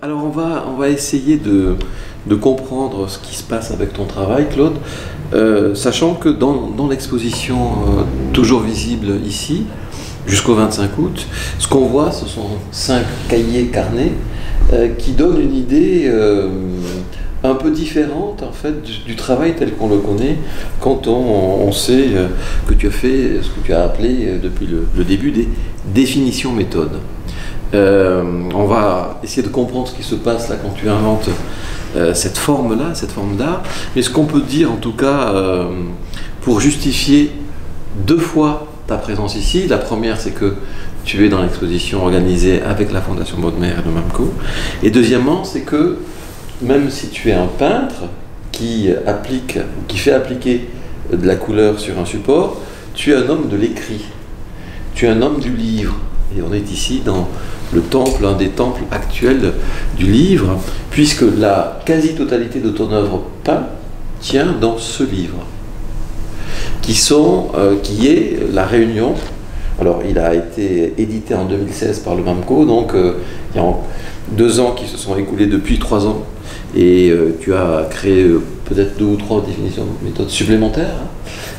Alors on va essayer de comprendre ce qui se passe avec ton travail, Claude, sachant que dans l'exposition toujours visible ici, jusqu'au 25 août, ce qu'on voit, ce sont 5 cahiers carnets qui donnent une idée un peu différente en fait du travail tel qu'on le connaît quand on sait que tu as fait ce que tu as appelé depuis le début des définitions méthodes. On va essayer de comprendre ce qui se passe là quand tu inventes cette forme-là, cette forme d'art. Mais ce qu'on peut dire en tout cas pour justifier 2 fois ta présence ici, la première c'est que tu es dans l'exposition organisée avec la Fondation Bodmer et le MAMCO. Et deuxièmement c'est que même si tu es un peintre qui fait appliquer de la couleur sur un support, tu es un homme de l'écrit, tu es un homme du livre. Et on est ici dans le temple, un des temples actuels du livre, puisque la quasi-totalité de ton œuvre peinte tient dans ce livre, qui est la réunion. Alors, il a été édité en 2016 par le MAMCO, donc il y a 2 ans qui se sont écoulés depuis 3 ans, et tu as créé peut-être 2 ou 3 définitions de méthodes supplémentaires.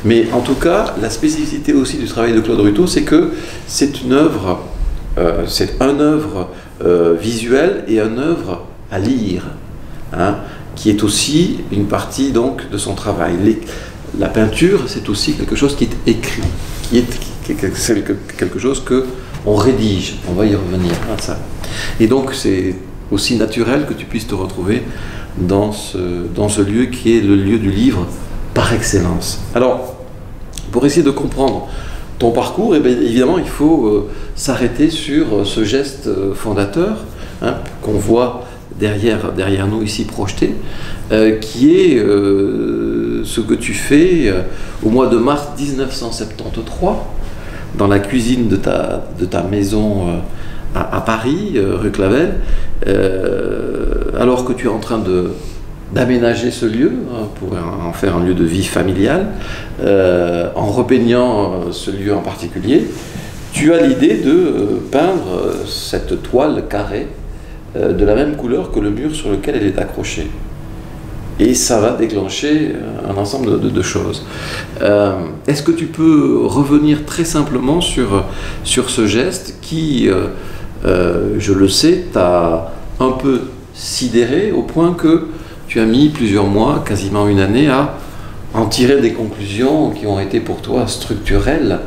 Mais en tout cas, la spécificité aussi du travail de Claude Ruteau, c'est que c'est une œuvre, c'est un œuvre visuelle et un œuvre à lire, hein, qui est aussi une partie donc de son travail. La peinture, c'est aussi quelque chose qui est écrit, c'est quelque chose que on rédige. On va y revenir à ça. Et donc c'est aussi naturel que tu puisses te retrouver dans ce lieu qui est le lieu du livre par excellence. Alors, pour essayer de comprendre ton parcours, eh bien, évidemment, il faut s'arrêter sur ce geste fondateur, hein, qu'on voit derrière nous ici projeté, qui est ce que tu fais au mois de mars 1973 dans la cuisine de ta maison à Paris, rue Clavel, alors que tu es en train d'aménager ce lieu hein, pour en faire un lieu de vie familial, en repeignant ce lieu en particulier, tu as l'idée de peindre cette toile carrée de la même couleur que le mur sur lequel elle est accrochée. Et ça va déclencher un ensemble de choses. Est-ce que tu peux revenir très simplement sur ce geste qui, je le sais, t'a un peu sidéré au point que tu as mis plusieurs mois, quasiment une année, à en tirer des conclusions qui ont été pour toi structurelles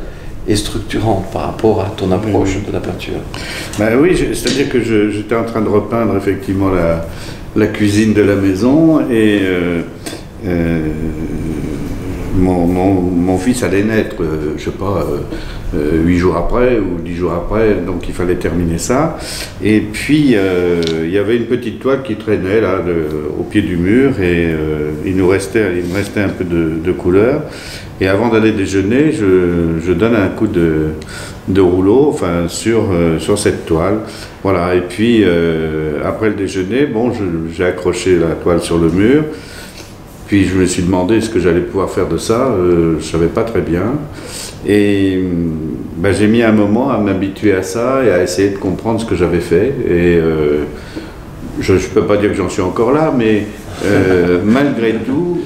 et structurantes par rapport à ton approche de la peinture. Ben oui, c'est-à-dire que j'étais en train de repeindre effectivement la cuisine de la maison et mon fils allait naître, je sais pas, 8 jours après ou 10 jours après, donc il fallait terminer ça. Et puis il y avait une petite toile qui traînait là au pied du mur et il me restait un peu de couleur. Et avant d'aller déjeuner, je donne un coup de rouleau, enfin sur cette toile. Voilà. Et puis après le déjeuner, bon, j'ai accroché la toile sur le mur. Puis je me suis demandé ce que j'allais pouvoir faire de ça, je ne savais pas très bien. Et ben, j'ai mis un moment à m'habituer à ça et à essayer de comprendre ce que j'avais fait. Et je ne peux pas dire que j'en suis encore là, mais malgré tout,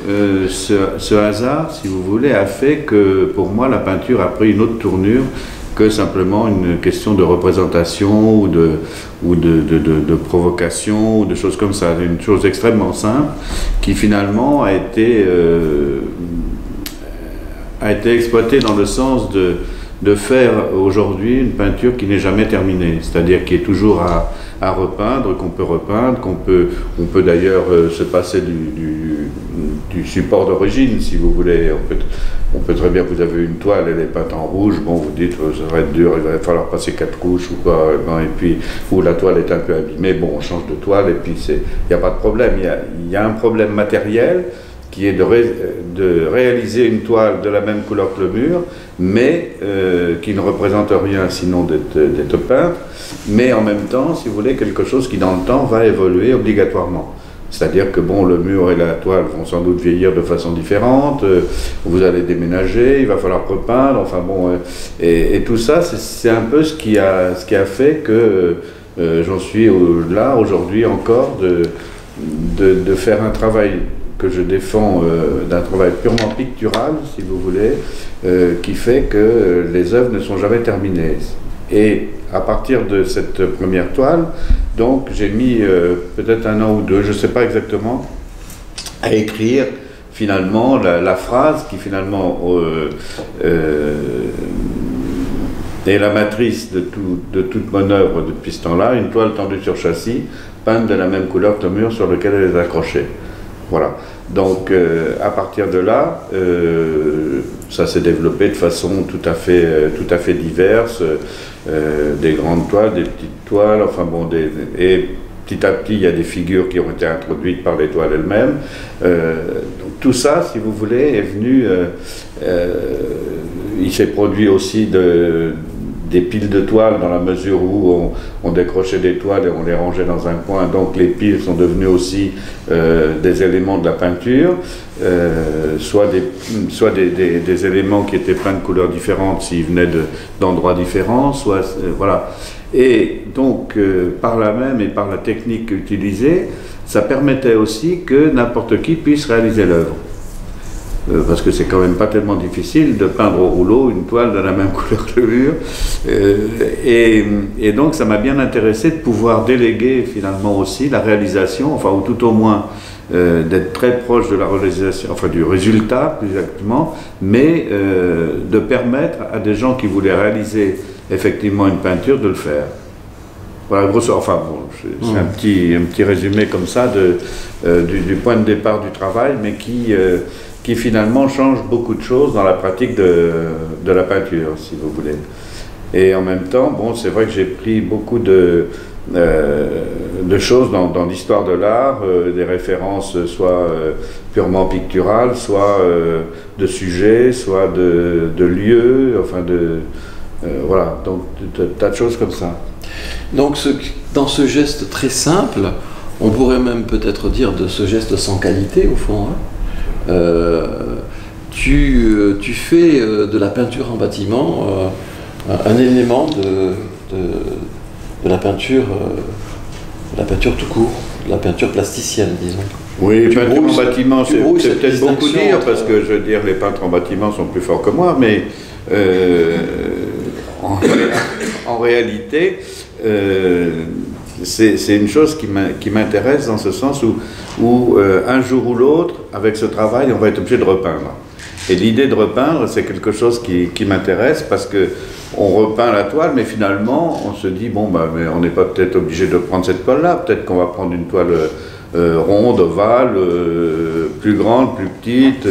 ce hasard, si vous voulez, a fait que pour moi la peinture a pris une autre tournure que simplement une question de représentation ou de provocation ou de choses comme ça. Une chose extrêmement simple qui finalement a été exploitée dans le sens de faire aujourd'hui une peinture qui n'est jamais terminée, c'est-à-dire qui est toujours à repeindre, qu'on peut repeindre, on peut d'ailleurs se passer du support d'origine, si vous voulez. On peut très bien, vous avez une toile, elle est peinte en rouge, bon, vous dites, ça va être dur, il va falloir passer 4 couches ou quoi, bon, et puis, ou la toile est un peu abîmée, bon, on change de toile, et puis il n'y a pas de problème. Il y a un problème matériel qui est de réaliser une toile de la même couleur que le mur, mais qui ne représente rien sinon d'être peinte, mais en même temps, si vous voulez, quelque chose qui dans le temps va évoluer obligatoirement. C'est-à-dire que bon, le mur et la toile vont sans doute vieillir de façon différente, vous allez déménager, il va falloir repeindre, enfin bon, et tout ça, c'est un peu ce qui a fait que j'en suis là aujourd'hui encore de faire un travail que je défends, d'un travail purement pictural, si vous voulez, qui fait que les œuvres ne sont jamais terminées. Et à partir de cette première toile, donc j'ai mis peut-être 1 an ou 2, je ne sais pas exactement, à écrire finalement la phrase qui finalement est la matrice de toute mon œuvre depuis ce temps-là, une toile tendue sur châssis, peinte de la même couleur que le mur sur lequel elle est accrochée. Voilà. Donc, à partir de là, ça s'est développé de façon tout à fait diverse, des grandes toiles, des petites toiles, enfin bon, et petit à petit, il y a des figures qui ont été introduites par les toiles elles-mêmes. Donc, tout ça, si vous voulez, est venu. Il s'est produit aussi des piles de toiles dans la mesure où on décrochait des toiles et on les rangeait dans un coin, donc les piles sont devenues aussi des éléments de la peinture, soit des éléments qui étaient peints de couleurs différentes s'ils venaient d'endroits différents, soit voilà. Et donc par là même et par la technique utilisée, ça permettait aussi que n'importe qui puisse réaliser l'œuvre. Parce que c'est quand même pas tellement difficile de peindre au rouleau une toile de la même couleur que le mur. Et donc ça m'a bien intéressé de pouvoir déléguer finalement aussi la réalisation, enfin ou tout au moins d'être très proche de la réalisation, enfin du résultat plus exactement, mais de permettre à des gens qui voulaient réaliser effectivement une peinture de le faire. Voilà, grosso, enfin bon, c'est un petit résumé comme ça du point de départ du travail, mais qui finalement change beaucoup de choses dans la pratique de la peinture, si vous voulez. Et en même temps, bon, c'est vrai que j'ai pris beaucoup de choses dans l'histoire de l'art, des références soit purement picturales, soit de sujets, soit de lieux, enfin voilà, donc tas de choses comme ça. Donc dans ce geste très simple, on pourrait même peut-être dire de ce geste sans qualité au fond, hein. Tu fais de la peinture en bâtiment un élément de la peinture tout court, de la peinture plasticienne, disons. Oui, peinture en bâtiment, c'est peut-être beaucoup dire, parce que je veux dire, les peintres en bâtiment sont plus forts que moi, mais en réalité, c'est une chose qui m'intéresse dans ce sens où un jour ou l'autre, avec ce travail, on va être obligé de repeindre. Et l'idée de repeindre, c'est quelque chose qui m'intéresse parce que on repeint la toile, mais finalement, on se dit, bon, bah, mais on n'est pas peut-être obligé de prendre cette toile-là, peut-être qu'on va prendre une toile ronde, ovale, plus grande, plus petite.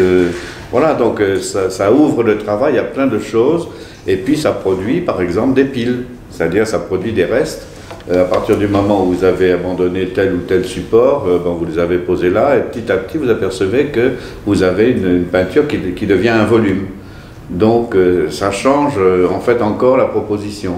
Voilà, donc ça ouvre le travail à plein de choses, et puis ça produit, par exemple, des piles, c'est-à-dire ça produit des restes. À partir du moment où vous avez abandonné tel ou tel support, ben vous les avez posés là, et petit à petit vous apercevez que vous avez une peinture qui devient un volume. Donc ça change en fait encore la proposition.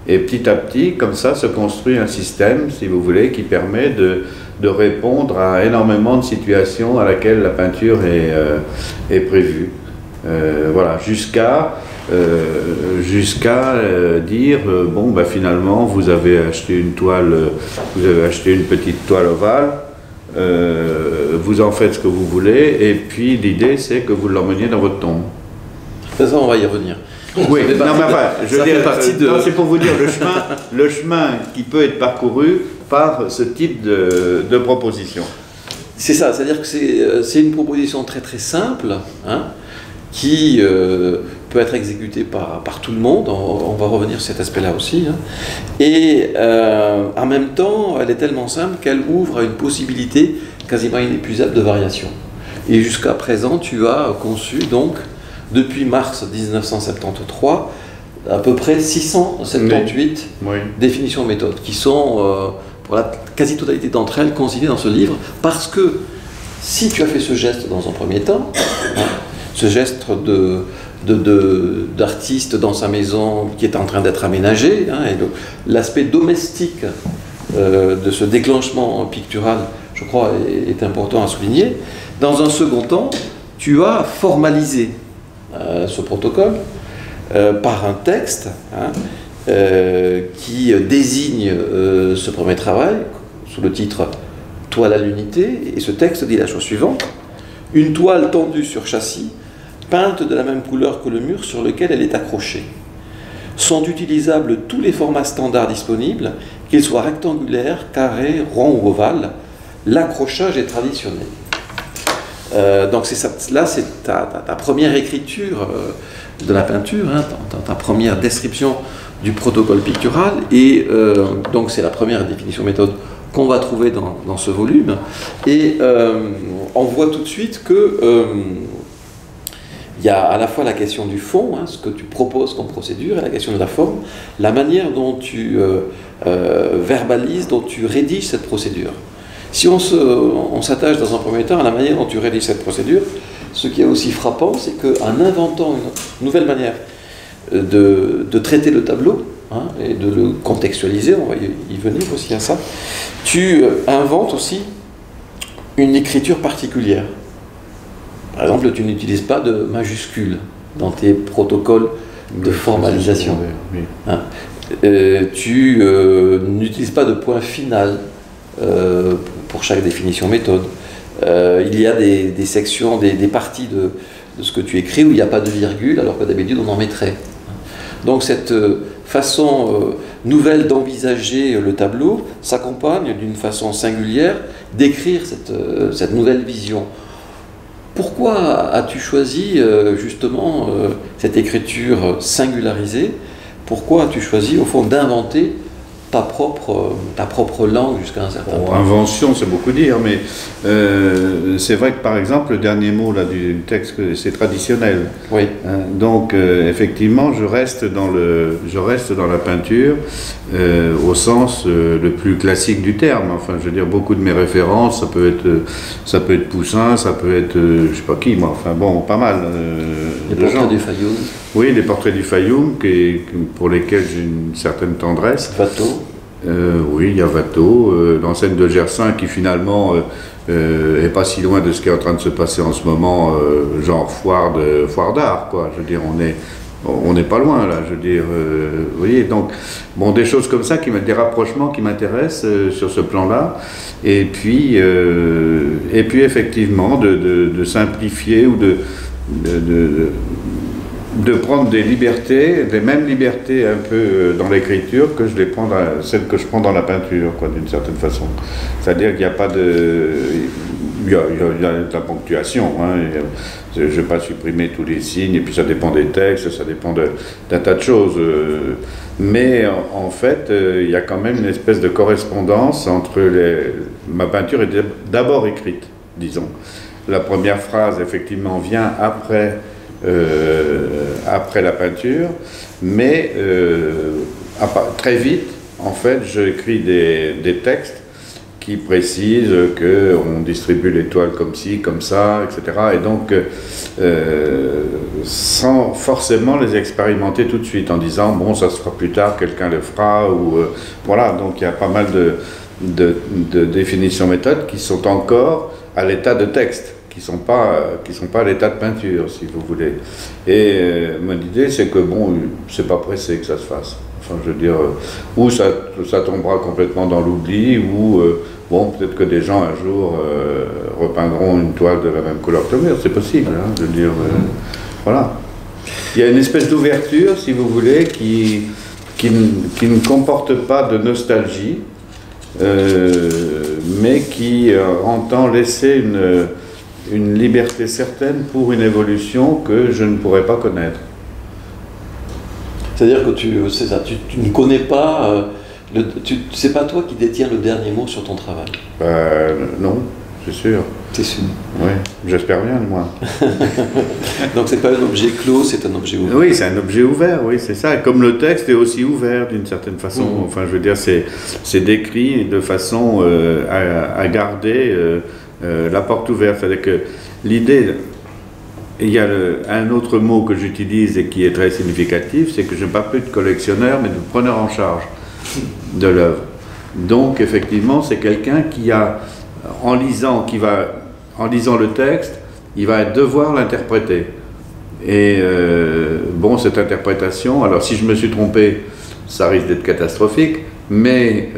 Et petit à petit, comme ça, se construit un système, si vous voulez, qui permet de répondre à énormément de situations à laquelle la peinture est prévue. Voilà, jusqu'à dire bon, bah, finalement vous avez acheté une toile, vous avez acheté une petite toile ovale, vous en faites ce que vous voulez, et puis l'idée c'est que vous l'emmeniez dans votre tombe. Ça, on va y revenir. Oui, non, mais enfin, je veux dire, c'est pour vous dire le chemin qui peut être parcouru par ce type de proposition. C'est ça, c'est-à-dire que c'est une proposition très très simple, hein, qui peut être exécutée par tout le monde. On va revenir sur cet aspect-là aussi, hein. Et en même temps, elle est tellement simple qu'elle ouvre à une possibilité quasiment inépuisable de variation. Et jusqu'à présent, tu as conçu donc, depuis mars 1973, à peu près 678 oui. définitions méthodes, qui sont, pour la quasi-totalité d'entre elles, consignées dans ce livre, parce que si tu as fait ce geste dans un premier temps, hein, ce geste d'artiste dans sa maison qui est en train d'être aménagée, hein, et l'aspect domestique de ce déclenchement pictural, je crois, est important à souligner. Dans un second temps, tu as formalisé ce protocole par un texte, hein, qui désigne ce premier travail sous le titre « Toile à l'unité ». Et ce texte dit la chose suivante: « Une toile tendue sur châssis, peinte de la même couleur que le mur sur lequel elle est accrochée. Sont utilisables tous les formats standards disponibles, qu'ils soient rectangulaires, carrés, ronds ou ovales. L'accrochage est traditionnel. » Donc là, c'est ta première écriture de la peinture, hein, ta première description du protocole pictural, et donc c'est la première définition méthode qu'on va trouver dans ce volume. Et on voit tout de suite que il y a à la fois la question du fond, hein, ce que tu proposes comme procédure, et la question de la forme, la manière dont tu verbalises, dont tu rédiges cette procédure. Si on s'attache dans un premier temps à la manière dont tu rédiges cette procédure, ce qui est aussi frappant, c'est qu'en inventant une nouvelle manière de traiter le tableau, hein, et de le contextualiser, on va y venir aussi à ça, tu inventes aussi une écriture particulière. Par exemple, tu n'utilises pas de majuscules dans tes protocoles de formalisation. Oui. Hein. Tu n'utilises pas de point final pour chaque définition méthode. Il y a des sections, des parties de ce que tu écris où il n'y a pas de virgule, alors que d'habitude on en mettrait. Donc cette façon nouvelle d'envisager le tableau s'accompagne d'une façon singulière d'écrire cette nouvelle vision. Pourquoi as-tu choisi justement cette écriture singularisée? Pourquoi as-tu choisi au fond d'inventer ta propre langue jusqu'à un certain point? Invention, c'est beaucoup dire, mais c'est vrai que par exemple le dernier mot là, du texte, c'est traditionnel. Oui. Donc effectivement, je reste dans la peinture au sens le plus classique du terme. Enfin, je veux dire, beaucoup de mes références, ça peut être Poussin, ça peut être je sais pas qui, moi. Enfin bon, pas mal. Les portraits du Fayoum. Oui, les portraits du Fayoum, pour lesquels j'ai une certaine tendresse. Watteau. Oui, il y a Watteau, l'enseigne de Gersaint qui finalement est pas si loin de ce qui est en train de se passer en ce moment, genre foire d'art, quoi. Je veux dire, on n'est pas loin là, je veux dire, vous voyez, donc bon, des choses comme ça, des rapprochements qui m'intéressent sur ce plan-là, et puis effectivement de simplifier ou de prendre des libertés, les mêmes libertés un peu dans l'écriture que celles que je prends dans la peinture, quoi, d'une certaine façon. C'est-à-dire qu'il n'y a pas de... Il y a de la ponctuation, hein, je ne vais pas supprimer tous les signes, et puis ça dépend des textes, ça dépend d'un tas de choses. Mais en fait, il y a quand même une espèce de correspondance entre ma peinture est d'abord écrite, disons. La première phrase, effectivement, vient après la peinture, mais très vite, en fait, j'écris des textes qui précisent qu'on distribue les toiles comme ci, comme ça, etc. Et donc, sans forcément les expérimenter tout de suite, en disant, bon, ça se fera plus tard, quelqu'un le fera, ou voilà. Donc, il y a pas mal de définitions méthodes qui sont encore à l'état de texte, qui sont pas à l'état de peinture, si vous voulez. Et mon idée, c'est que bon, c'est pas pressé que ça se fasse. Enfin, je veux dire, ou ça tombera complètement dans l'oubli, ou bon, peut-être que des gens un jour repeindront une toile de la même couleur que le mur, c'est possible. Hein, je veux dire, voilà. Il y a une espèce d'ouverture, si vous voulez, qui ne comporte pas de nostalgie, mais qui entend laisser une liberté certaine pour une évolution que je ne pourrais pas connaître. C'est-à-dire que tu ne connais pas, c'est pas toi qui détiens le dernier mot sur ton travail. Non, c'est sûr. C'est sûr. Oui, j'espère bien, moi. Donc c'est pas un objet clos, c'est un objet ouvert. Oui, c'est un objet ouvert, oui, c'est ça. Comme le texte est aussi ouvert d'une certaine façon. Enfin, je veux dire, c'est décrit de façon à garder la porte ouverte. C'est-à-dire que l'idée, il y a un autre mot que j'utilise et qui est très significatif, c'est que je ne parle plus de collectionneur, mais de preneur en charge de l'œuvre. Donc, effectivement, c'est quelqu'un qui a, en lisant le texte, il va devoir l'interpréter. Et bon, cette interprétation, alors si je me suis trompé, ça risque d'être catastrophique, mais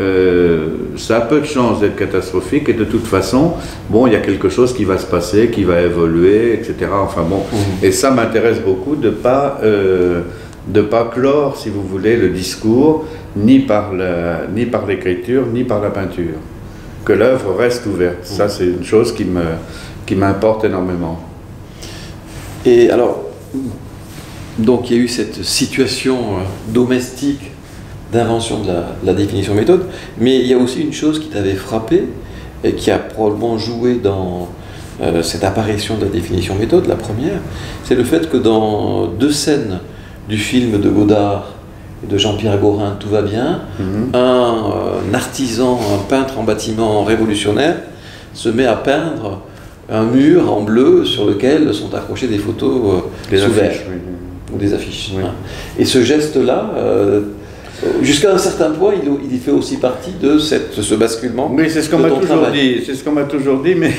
ça a peu de chances d'être catastrophique, et de toute façon, bon, il y a quelque chose qui va se passer, qui va évoluer, etc. Enfin bon, et ça m'intéresse beaucoup de pas clore, si vous voulez, le discours, ni par l'écriture, ni par la peinture. Que l'œuvre reste ouverte. Ça, c'est une chose qui m'importe énormément. Et alors, donc il y a eu cette situation domestique d'invention de la définition méthode, mais il y a aussi une chose qui t'avait frappé et qui a probablement joué dans cette apparition de la définition méthode, la première, c'est le fait que dans 2 scènes du film de Godard et de Jean-Pierre Gorin, Tout va bien, un artisan, un peintre en bâtiment révolutionnaire se met à peindre un mur en bleu sur lequel sont accrochées des photos sous verre, ou des affiches. Oui. Hein. Et ce geste-là, jusqu'à un certain point, il fait aussi partie de ce basculement. Oui, c'est ce qu'on m'a toujours dit. C'est ce qu'on m'a toujours dit, mais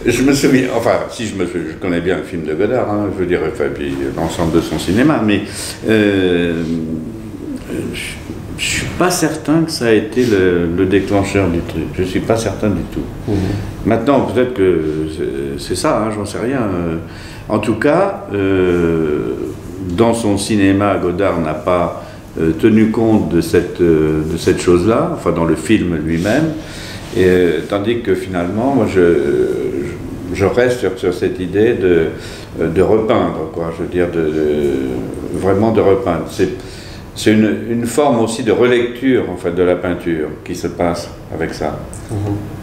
je me souviens. Enfin, si je connais bien le film de Godard, hein, je veux dire, enfin, puis l'ensemble de son cinéma, mais je suis pas certain que ça a été le déclencheur du truc. Je suis pas certain du tout. Maintenant, peut-être que c'est ça, hein, j'en sais rien. En tout cas, dans son cinéma, Godard n'a pas tenu compte de cette chose-là, enfin dans le film lui-même, tandis que finalement, moi, je reste sur cette idée de repeindre, quoi. Je veux dire, vraiment de repeindre. C'est une forme aussi de relecture, en fait, de la peinture qui se passe avec ça.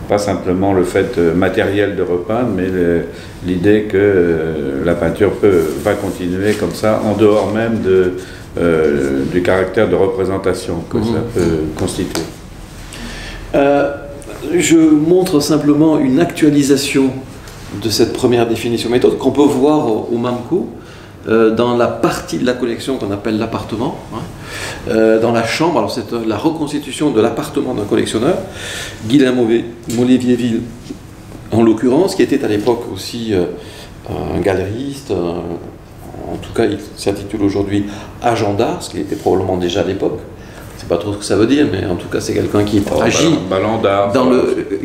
Pas simplement le fait matériel de repeindre, mais l'idée que la peinture va continuer comme ça, en dehors même du caractère de représentation que ça peut constituer. Je montre simplement une actualisation de cette première définition méthode qu'on peut voir au MAMCO, dans la partie de la collection qu'on appelle l'appartement, hein, dans la chambre. Alors c'est la reconstitution de l'appartement d'un collectionneur, Guylain Moléviéville en l'occurrence, qui était à l'époque aussi un galeriste, en tout cas il s'intitule aujourd'hui agent d'art, ce qu'il était probablement déjà à l'époque. Je ne sais pas trop ce que ça veut dire, mais en tout cas c'est quelqu'un qui agit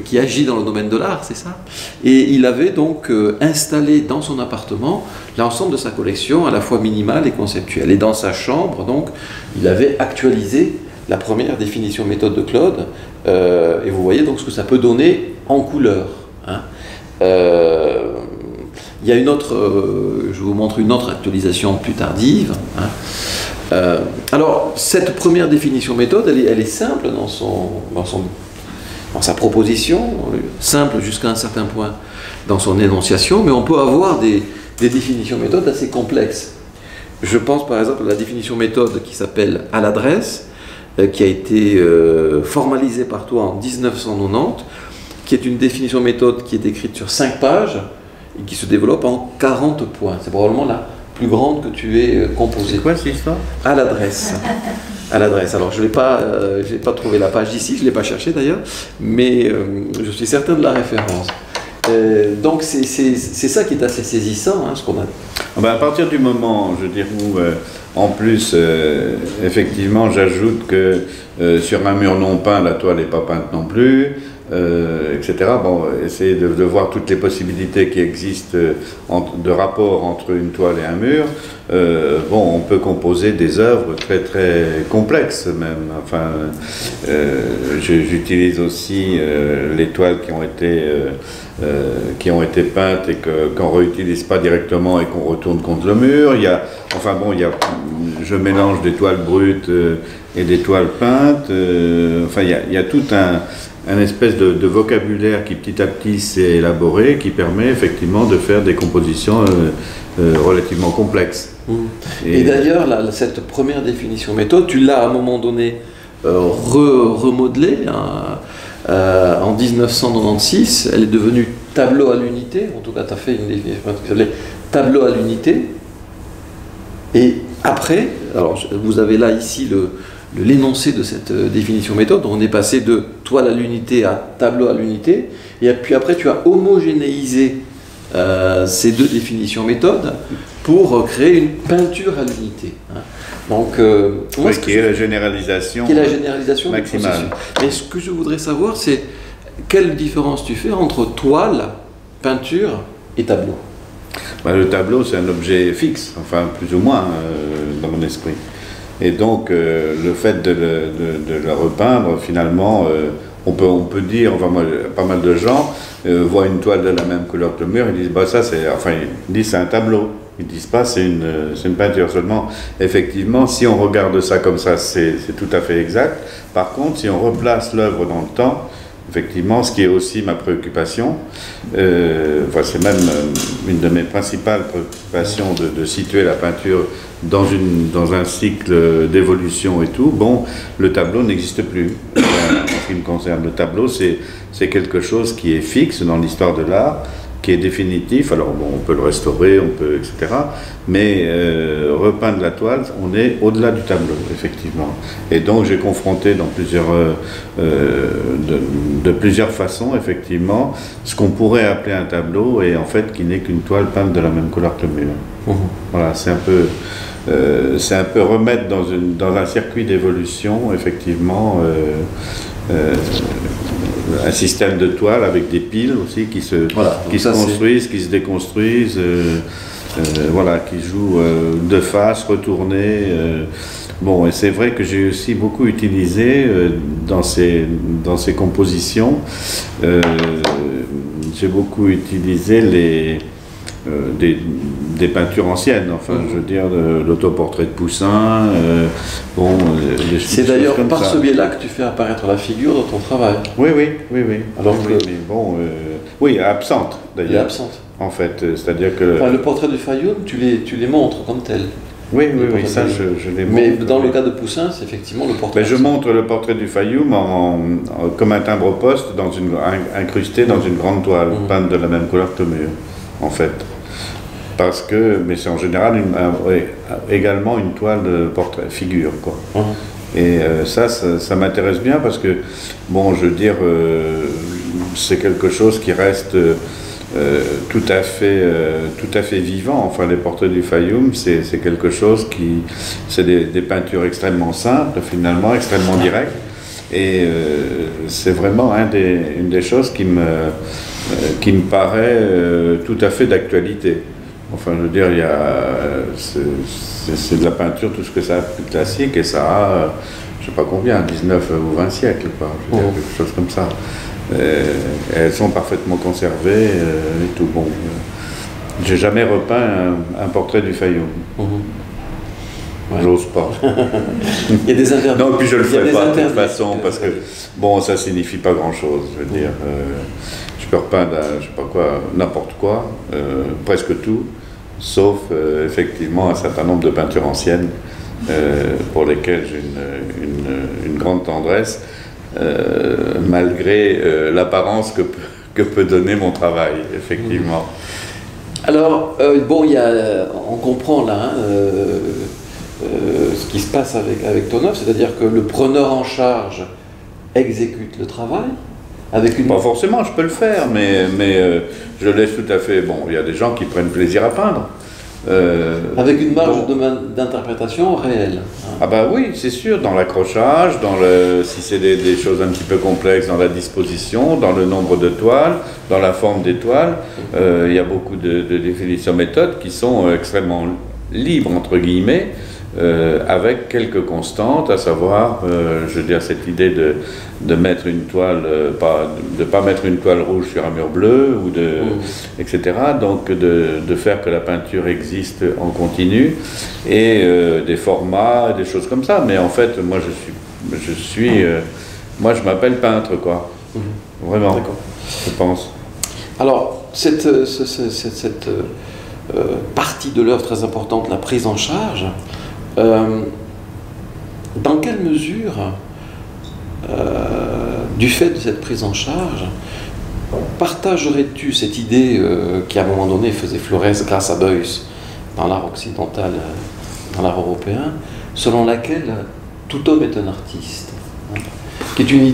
qui agit dans le domaine de l'art, c'est ça. Et il avait donc installé dans son appartement l'ensemble de sa collection, à la fois minimale et conceptuelle. Et dans sa chambre, donc, il avait actualisé la première définition méthode de Claude. Et vous voyez donc ce que ça peut donner en couleur. Hein. Il y a une autre, je vous montre une autre actualisation plus tardive. Hein. Alors, cette première définition méthode, elle est simple dans sa proposition, simple jusqu'à un certain point dans son énonciation, mais on peut avoir des définitions méthode assez complexes. Je pense par exemple à la définition méthode qui s'appelle « à l'adresse », qui a été formalisée par toi en 1990, qui est une définition méthode qui est écrite sur 5 pages et qui se développe en 40 points. C'est probablement la plus grande que tu aies composée. C'est quoi cette histoire ? À l'adresse. À l'adresse. Alors je n'ai pas trouvé la page d'ici, je ne l'ai pas cherchée d'ailleurs, mais je suis certain de la référence. Donc c'est ça qui est assez saisissant, hein, ce qu'on a. Ben à partir du moment, je veux dire, où en plus, effectivement, j'ajoute que sur un mur non peint, la toile n'est pas peinte non plus, etc. Bon, essayer de voir toutes les possibilités qui existent de rapport entre une toile et un mur. Bon, on peut composer des œuvres très très complexes même. Enfin, j'utilise aussi les toiles qui ont été peintes et qu'on ne réutilise pas directement et qu'on retourne contre le mur. Je mélange des toiles brutes et des toiles peintes. Enfin, il y a tout un espèce de vocabulaire qui petit à petit s'est élaboré, qui permet effectivement de faire des compositions relativement complexes. Et d'ailleurs, cette première définition méthode, tu l'as à un moment donné remodelée. En 1996, elle est devenue tableau à l'unité. En tout cas, tu as fait une définition qui s'appelait tableau à l'unité. Et après, alors vous avez là ici l'énoncé de cette définition méthode. On est passé de toile à l'unité à tableau à l'unité. Et puis après, tu as homogénéisé ces deux définitions méthode pour créer une peinture à l'unité. Hein. Donc, moi, qui est la généralisation, maximale. Mais ce que je voudrais savoir, c'est quelle différence tu fais entre toile, peinture et tableau? Le tableau, c'est un objet fixe, enfin plus ou moins dans mon esprit. Et donc, le fait de le repeindre, finalement, on peut dire, enfin moi, pas mal de gens voient une toile de la même couleur que le mur, ils disent, bah ça c'est, enfin ils disent c'est un tableau. Ils disent pas c'est une peinture seulement. Effectivement, si on regarde ça comme ça, c'est tout à fait exact. Par contre, si on replace l'œuvre dans le temps, effectivement, ce qui est aussi ma préoccupation, enfin, c'est même une de mes principales préoccupations de situer la peinture dans un cycle d'évolution et tout. Bon, le tableau n'existe plus. En ce qui me concerne, le tableau, c'est quelque chose qui est fixe dans l'histoire de l'art, qui est définitif. Alors bon, on peut le restaurer, on peut, etc. Mais repeindre la toile, on est au-delà du tableau, effectivement. Et donc j'ai confronté dans de plusieurs façons, effectivement, ce qu'on pourrait appeler un tableau et en fait qui n'est qu'une toile peinte de la même couleur que le mur. Voilà, c'est un peu remettre dans un circuit d'évolution, effectivement, un système de toile avec des piles aussi qui se construisent, qui se déconstruisent, voilà, qui jouent de face, retournées. Bon, et c'est vrai que j'ai aussi beaucoup utilisé dans ces compositions, j'ai beaucoup utilisé des peintures anciennes, enfin, je veux dire, l'autoportrait de Poussin, bon... C'est d'ailleurs par ce biais-là que tu fais apparaître la figure dans ton travail. Oui. Alors oui, mais bon, oui, absente, d'ailleurs. Elle est absente. En fait, c'est-à-dire que... Enfin, le portrait du Fayoum, tu les montres comme tel. Oui, ça, je les montre. Mais dans le cas de Poussin, c'est effectivement le portrait. Je montre le portrait du Fayoum comme un timbre-poste incrusté dans une grande toile, peinte de la même couleur que le mur, en fait. Parce que, mais c'est en général également une toile de portrait, figure, quoi. Et ça m'intéresse bien parce que, bon, je veux dire, c'est quelque chose qui reste tout à fait vivant. Enfin, les portraits du Fayoum, c'est quelque chose c'est des peintures extrêmement simples, finalement, extrêmement directes. Et c'est vraiment une des choses qui me paraît tout à fait d'actualité. Enfin, je veux dire, c'est de la peinture, tout ce que ça a de plus classique, et ça a, je ne sais pas combien, 19 ou 20 siècles, quoi, je veux dire, quelque chose comme ça. Elles sont parfaitement conservées et tout. Bon, j'ai jamais repeint un portrait du Fayoum. J'ose pas. Il y a des interdits. Non, puis je le ferai pas de toute façon, parce que, bon, ça signifie pas grand-chose, je veux dire. Je peux repeindre, je sais pas quoi, n'importe quoi, presque tout, sauf effectivement un certain nombre de peintures anciennes pour lesquelles j'ai une grande tendresse, malgré l'apparence que peut donner mon travail, effectivement. Alors, bon, on comprend là ce qui se passe avec ton œuvre, c'est-à-dire que le preneur en charge exécute le travail. Pas forcément, je peux le faire, mais je laisse tout à fait... Bon, il y a des gens qui prennent plaisir à peindre. Avec une marge d'interprétation réelle. Ah bah oui, c'est sûr, dans l'accrochage, si c'est des choses un petit peu complexes, dans la disposition, dans le nombre de toiles, dans la forme des toiles, il y a beaucoup de définitions méthodes qui sont extrêmement libres, entre guillemets, avec quelques constantes, à savoir, je veux dire, cette idée de mettre une toile, de pas mettre une toile rouge sur un mur bleu, etc. Donc de faire que la peinture existe en continu, et des formats, des choses comme ça. Mais en fait, moi moi je m'appelle peintre, quoi. Vraiment, je pense. Alors, cette partie de l'œuvre très importante, la prise en charge, dans quelle mesure, du fait de cette prise en charge, partagerais-tu cette idée qui à un moment donné faisait florès grâce à Beuys dans l'art occidental, dans l'art européen, selon laquelle tout homme est un artiste, hein, qui est une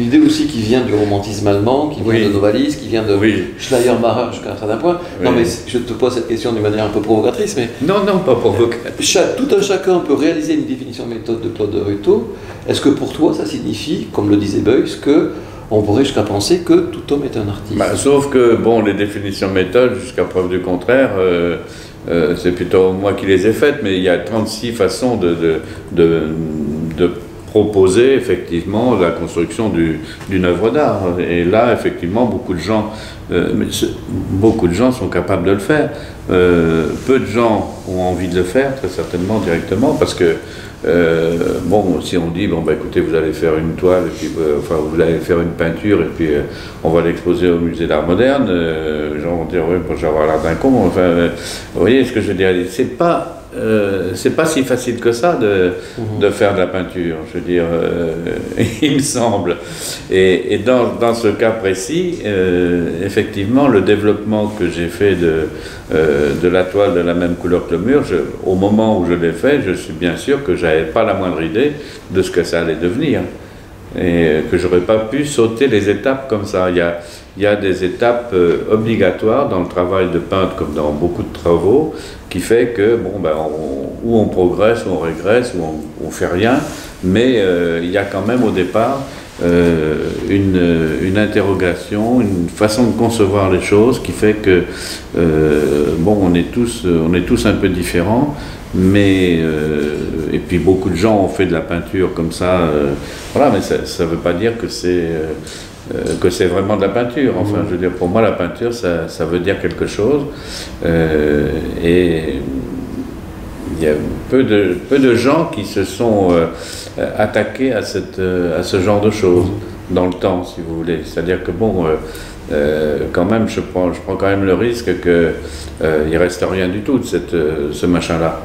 idée aussi qui vient du romantisme allemand, qui vient de Novalis, qui vient de Schleiermacher jusqu'à un certain point. Oui. Non mais je te pose cette question d'une manière un peu provocatrice, mais... Non, pas provocatrice. Tout un chacun peut réaliser une définition méthode de Claude Ruteau. Est-ce que pour toi ça signifie, comme le disait Beuys, qu'on pourrait jusqu'à penser que tout homme est un artiste? Sauf que, bon, les définitions méthode, jusqu'à preuve du contraire, c'est plutôt moi qui les ai faites, mais il y a 36 façons de proposer effectivement la construction d'une œuvre d'art. Et là, effectivement, beaucoup de gens sont capables de le faire. Peu de gens ont envie de le faire, très certainement, directement, parce que, bon, si on dit, bon, bah, écoutez, vous allez faire une toile, et puis, enfin, vous allez faire une peinture, et puis on va l'exposer au musée d'art moderne, les gens vont dire, oui, bon, je vais avoir l'air d'un con. Enfin, vous voyez ce que je veux dire? C'est pas si facile que ça de faire de la peinture, je veux dire, il me semble. Et dans ce cas précis, effectivement, le développement que j'ai fait de la toile de la même couleur que le mur, au moment où je l'ai fait, je suis bien sûr que j'avais pas la moindre idée de ce que ça allait devenir. Et que j'aurais pas pu sauter les étapes comme ça. Il y a des étapes obligatoires dans le travail de peintre, comme dans beaucoup de travaux, qui fait que, bon, ben, ou on progresse, ou on régresse, ou on fait rien, mais il y a quand même au départ une interrogation, une façon de concevoir les choses qui fait que, bon, on est tous un peu différents, mais et puis beaucoup de gens ont fait de la peinture comme ça, voilà, mais ça veut pas dire que c'est vraiment de la peinture. Enfin, je veux dire, pour moi, la peinture, ça veut dire quelque chose, et il y a peu de gens qui se sont attaqués à ce genre de choses dans le temps, si vous voulez. C'est-à-dire que, bon, quand même, je prends quand même le risque qu'il reste rien du tout de ce machin-là.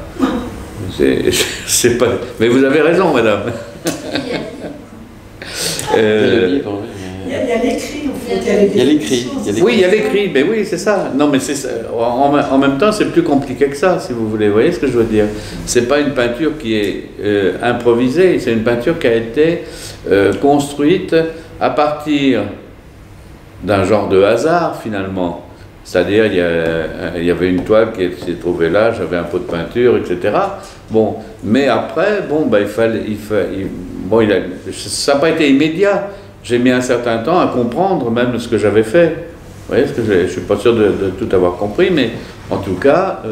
C'est pas... Mais vous avez raison, madame. Il y a l'écrit, en fait. Il y a l'écrit. Oui, il y a l'écrit, mais oui, c'est ça. Non, mais en même temps, c'est plus compliqué que ça, si vous voulez. Vous voyez ce que je veux dire? C'est pas une peinture qui est improvisée, c'est une peinture qui a été construite à partir d'un genre de hasard, finalement. C'est-à-dire, il y avait une toile qui s'est trouvée là, j'avais un pot de peinture, etc. Bon, mais après, bon, ben, ça n'a pas été immédiat. J'ai mis un certain temps à comprendre même ce que j'avais fait. Vous voyez, je ne suis pas sûr de tout avoir compris, mais en tout cas,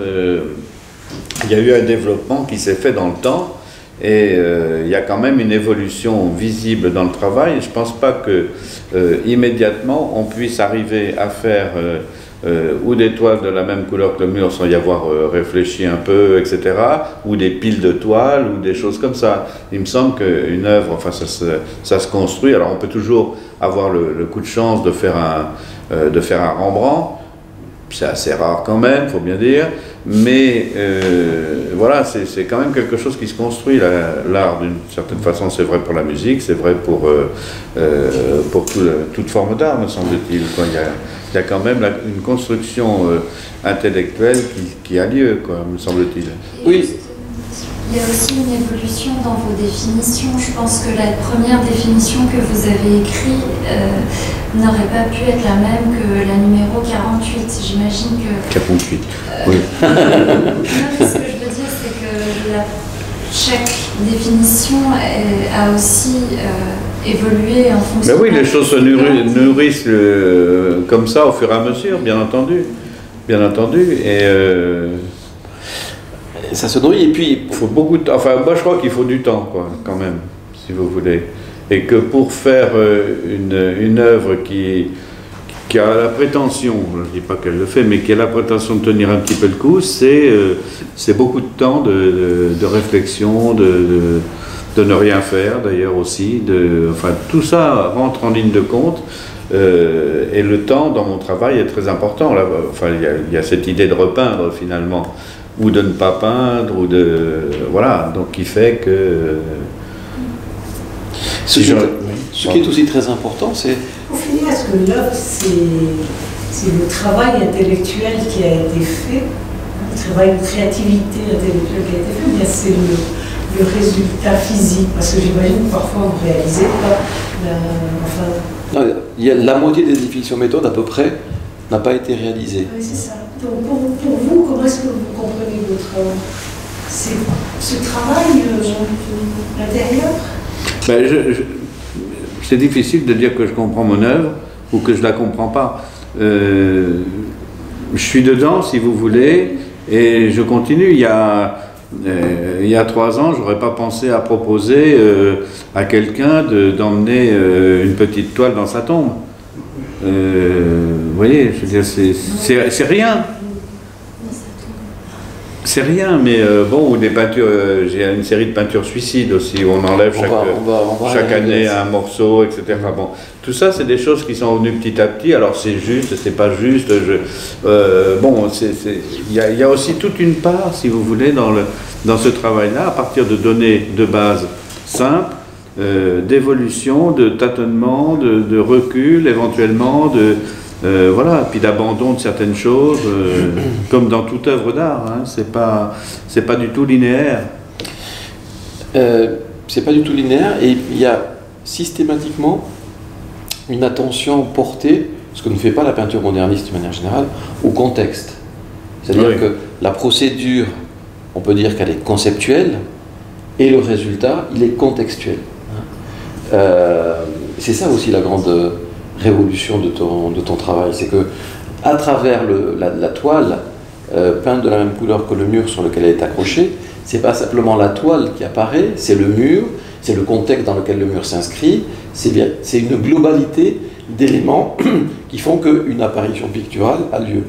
il y a eu un développement qui s'est fait dans le temps, et il y a quand même une évolution visible dans le travail. Je ne pense pas que immédiatement on puisse arriver à faire ou des toiles de la même couleur que le mur sans y avoir réfléchi un peu, etc., ou des piles de toiles, ou des choses comme ça. Il me semble qu'une œuvre, enfin, ça se construit. Alors on peut toujours avoir le coup de chance de faire un Rembrandt, c'est assez rare quand même, il faut bien dire, mais voilà, c'est quand même quelque chose qui se construit, l'art, d'une certaine façon. C'est vrai pour la musique, c'est vrai pour toute forme d'art, me semble-t-il. Il y a quand même une construction intellectuelle qui a lieu, quoi, me semble-t-il. Oui. Il y a aussi une évolution dans vos définitions. Je pense que la première définition que vous avez écrite n'aurait pas pu être la même que la numéro 48. J'imagine que... 48, oui. Non, mais ce que je veux dire, c'est que chaque définition a aussi évolué en fonction... Mais oui, les choses se nourrissent comme ça au fur et à mesure, bien entendu. Bien entendu, et... ça se nourrit, et puis... Il faut beaucoup de temps. Enfin, moi je crois qu'il faut du temps, quoi, quand même, si vous voulez. Et que pour faire une œuvre qui a la prétention, je ne dis pas qu'elle le fait, mais qui a la prétention de tenir un petit peu le coup, c'est beaucoup de temps de réflexion, de ne rien faire d'ailleurs aussi. Enfin, tout ça rentre en ligne de compte. Et le temps dans mon travail est très important. Là, enfin, il y a cette idée de repeindre finalement, ou de ne pas peindre, ou de... Voilà, donc qui fait que... Ce qui est aussi très important, c'est... Pour finir, est-ce que l'œuvre, c'est le travail intellectuel qui a été fait, le travail de créativité intellectuelle qui a été fait, ou bien c'est le résultat physique? Parce que j'imagine que parfois vous ne réalisez pas. Non, la moitié des définitions méthodes à peu près n'a pas été réalisée. Oui, c'est ça. Donc pour vous, comment est-ce que vous comprenez ce travail intérieur? C'est difficile de dire que je comprends mon œuvre ou que je la comprends pas. Je suis dedans, si vous voulez, et je continue. Il y a 3 ans, j'aurais pas pensé à proposer à quelqu'un d'emmener une petite toile dans sa tombe. Vous voyez, je veux dire, c'est rien. C'est rien, mais bon, ou des peintures, j'ai une série de peintures suicides aussi, où on enlève chaque année un morceau, etc. Bon, tout ça, c'est des choses qui sont venues petit à petit. Alors c'est juste, c'est pas juste. Bon, il y a aussi toute une part, si vous voulez, dans ce travail-là, à partir de données de base simples, d'évolution, de tâtonnement, de recul, éventuellement, voilà, puis d'abandon de certaines choses, comme dans toute œuvre d'art, hein, c'est pas du tout linéaire. C'est pas du tout linéaire, et il y a systématiquement une attention portée, ce que ne fait pas la peinture moderniste de manière générale, au contexte. C'est-à-dire que la procédure, on peut dire qu'elle est conceptuelle, et le résultat, il est contextuel. C'est ça aussi la grande révolution de ton travail, c'est que à travers la toile peinte de la même couleur que le mur sur lequel elle est accrochée, c'est pas simplement la toile qui apparaît, c'est le mur, c'est le contexte dans lequel le mur s'inscrit, c'est une globalité d'éléments qui font qu'une apparition picturale a lieu.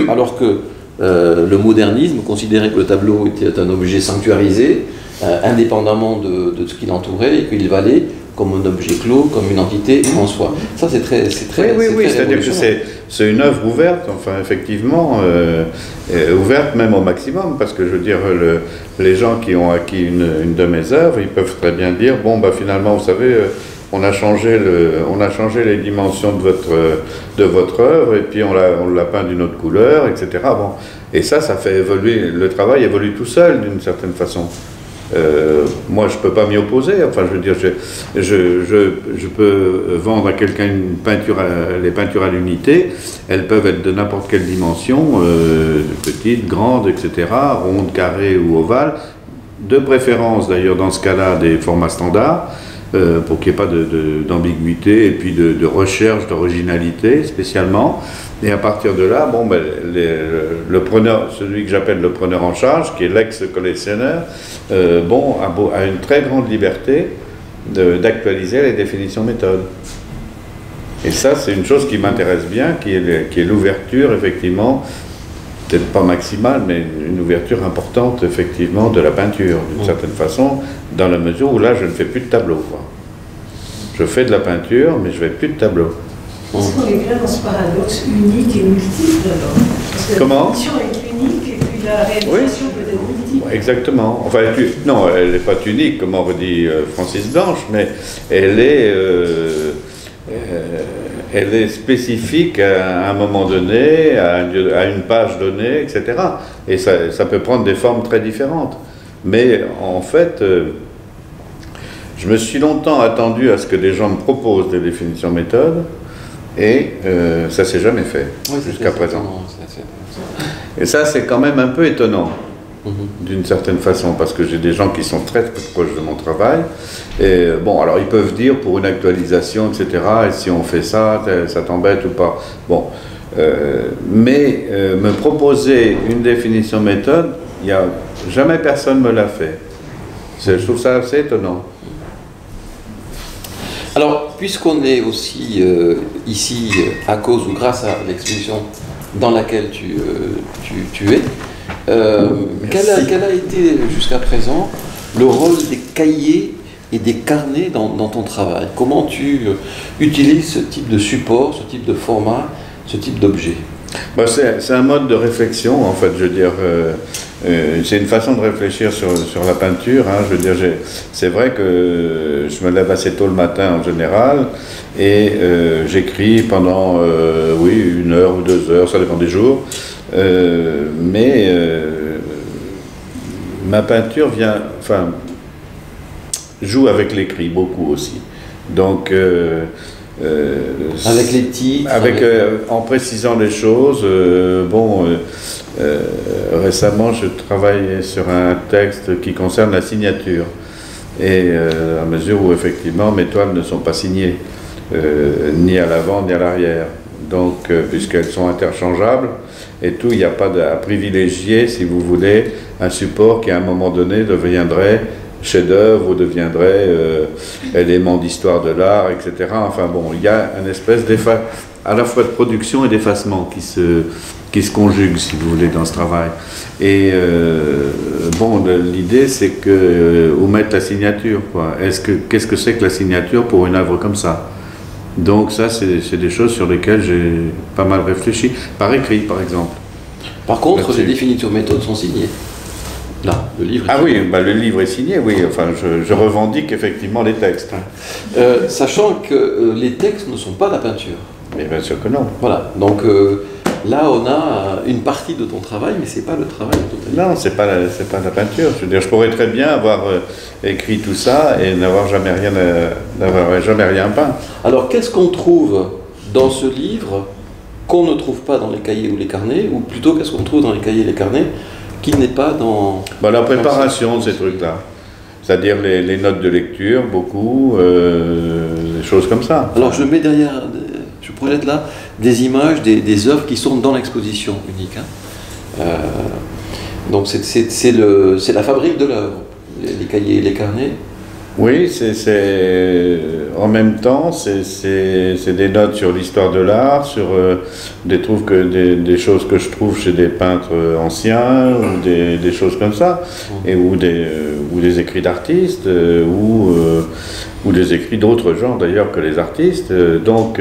Alors que le modernisme considérait que le tableau était un objet sanctuarisé, indépendamment de ce qui l'entourait, et qu'il valait comme un objet clos, comme une entité en soi. Ça, c'est très Oui, c'est-à-dire que c'est une œuvre ouverte, enfin, effectivement, ouverte même au maximum, parce que, je veux dire, les gens qui ont acquis une de mes œuvres, ils peuvent très bien dire, bon, bah, finalement, vous savez, on a changé les dimensions de votre œuvre, et puis on l'a peint d'une autre couleur, etc. Bon. Et ça fait évoluer, le travail évolue tout seul, d'une certaine façon. Moi, je ne peux pas m'y opposer. Enfin, je veux dire, je peux vendre à quelqu'un les peintures à l'unité. Elles peuvent être de n'importe quelle dimension, petites, grandes, etc., rondes, carrées ou ovales. De préférence, d'ailleurs, dans ce cas-là, des formats standards, pour qu'il n'y ait pas d'ambiguïté et puis de recherche d'originalité spécialement. Et à partir de là, bon, ben, le preneur, celui que j'appelle le preneur en charge, qui est l'ex-collectionneur, bon, a une très grande liberté d'actualiser les définitions méthodes. Et ça, c'est une chose qui m'intéresse bien, qui est l'ouverture, effectivement, peut-être pas maximale, mais une ouverture importante, effectivement, de la peinture, d'une certaine façon, dans la mesure où là, je ne fais plus de tableau, quoi. Je fais de la peinture, mais je ne fais plus de tableau. Est-ce qu'on est bien dans ce paradoxe unique et multiple, alors? Parce que Comment? la peinture est unique, et puis la réalisation peut être multiple. Exactement. Enfin, non, elle n'est pas unique, comme aurait dit Francis Blanche, mais elle est spécifique à un moment donné, à une page donnée, etc. Et ça peut prendre des formes très différentes. Mais en fait, je me suis longtemps attendu à ce que des gens me proposent des définitions méthodes, et ça ne s'est jamais fait jusqu'à présent. Et ça, c'est quand même un peu étonnant, d'une certaine façon, parce que j'ai des gens qui sont très, très proches de mon travail. Et bon, alors ils peuvent dire pour une actualisation, etc., et si on fait ça, ça t'embête ou pas. Bon, mais me proposer une définition méthode, jamais personne me l'a fait. Je trouve ça assez étonnant. Alors, puisqu'on est aussi ici à cause ou grâce à l'exposition dans laquelle tu es, quel a été jusqu'à présent le rôle des cahiers et des carnets dans ton travail? Comment tu utilises ce type de support, ce type de format, ce type d'objet? Bah, c'est un mode de réflexion, en fait, je veux dire, c'est une façon de réfléchir sur la peinture, hein, je veux dire, c'est vrai que je me lève assez tôt le matin en général, et j'écris pendant, oui, 1 heure ou 2 heures, ça dépend des jours, mais ma peinture vient, enfin, joue avec l'écrit beaucoup aussi. Donc, avec les titres, en précisant les choses. Récemment, je travaille sur un texte qui concerne la signature. Et à mesure où effectivement mes toiles ne sont pas signées, ni à l'avant ni à l'arrière. Donc, puisqu'elles sont interchangeables et tout, il n'y a pas à privilégier, si vous voulez, un support qui à un moment donné deviendrait chef-d'œuvre ou deviendrait élément d'histoire de l'art, etc. Enfin bon, il y a une espèce à la fois de production et d'effacement qui se conjuguent, si vous voulez, dans ce travail. Et l'idée, c'est que où mettre la signature, quoi. Qu'est-ce que c'est que la signature pour une œuvre comme ça? Donc ça, c'est des choses sur lesquelles j'ai pas mal réfléchi, par écrit, par exemple. Par contre, les définitures méthodes sont signées. Là, le livre est signé. Oui, le livre est signé, oui. Enfin, je revendique effectivement les textes. Sachant que les textes ne sont pas la peinture. Mais bien sûr que non. Voilà, donc là on a une partie de ton travail, mais c'est pas le travail de ton travail. Non, c'est pas la peinture. Je veux dire, je pourrais très bien avoir écrit tout ça et n'avoir jamais rien peint. Alors qu'est-ce qu'on trouve dans ce livre qu'on ne trouve pas dans les cahiers ou les carnets, ou plutôt qu'est-ce qu'on trouve dans les cahiers et les carnets qui n'est pas dans... La préparation de ces trucs-là. C'est-à-dire les notes de lecture, beaucoup, des choses comme ça. Alors je mets derrière, je projette là, des images, des œuvres qui sont dans l'exposition unique. Donc c'est la fabrique de l'œuvre, les cahiers et les carnets. Oui, en même temps, c'est des notes sur l'histoire de l'art, sur des choses que je trouve chez des peintres anciens, ou des choses comme ça, ou des écrits d'artistes, ou des écrits d'autres genres d'ailleurs que les artistes. Donc,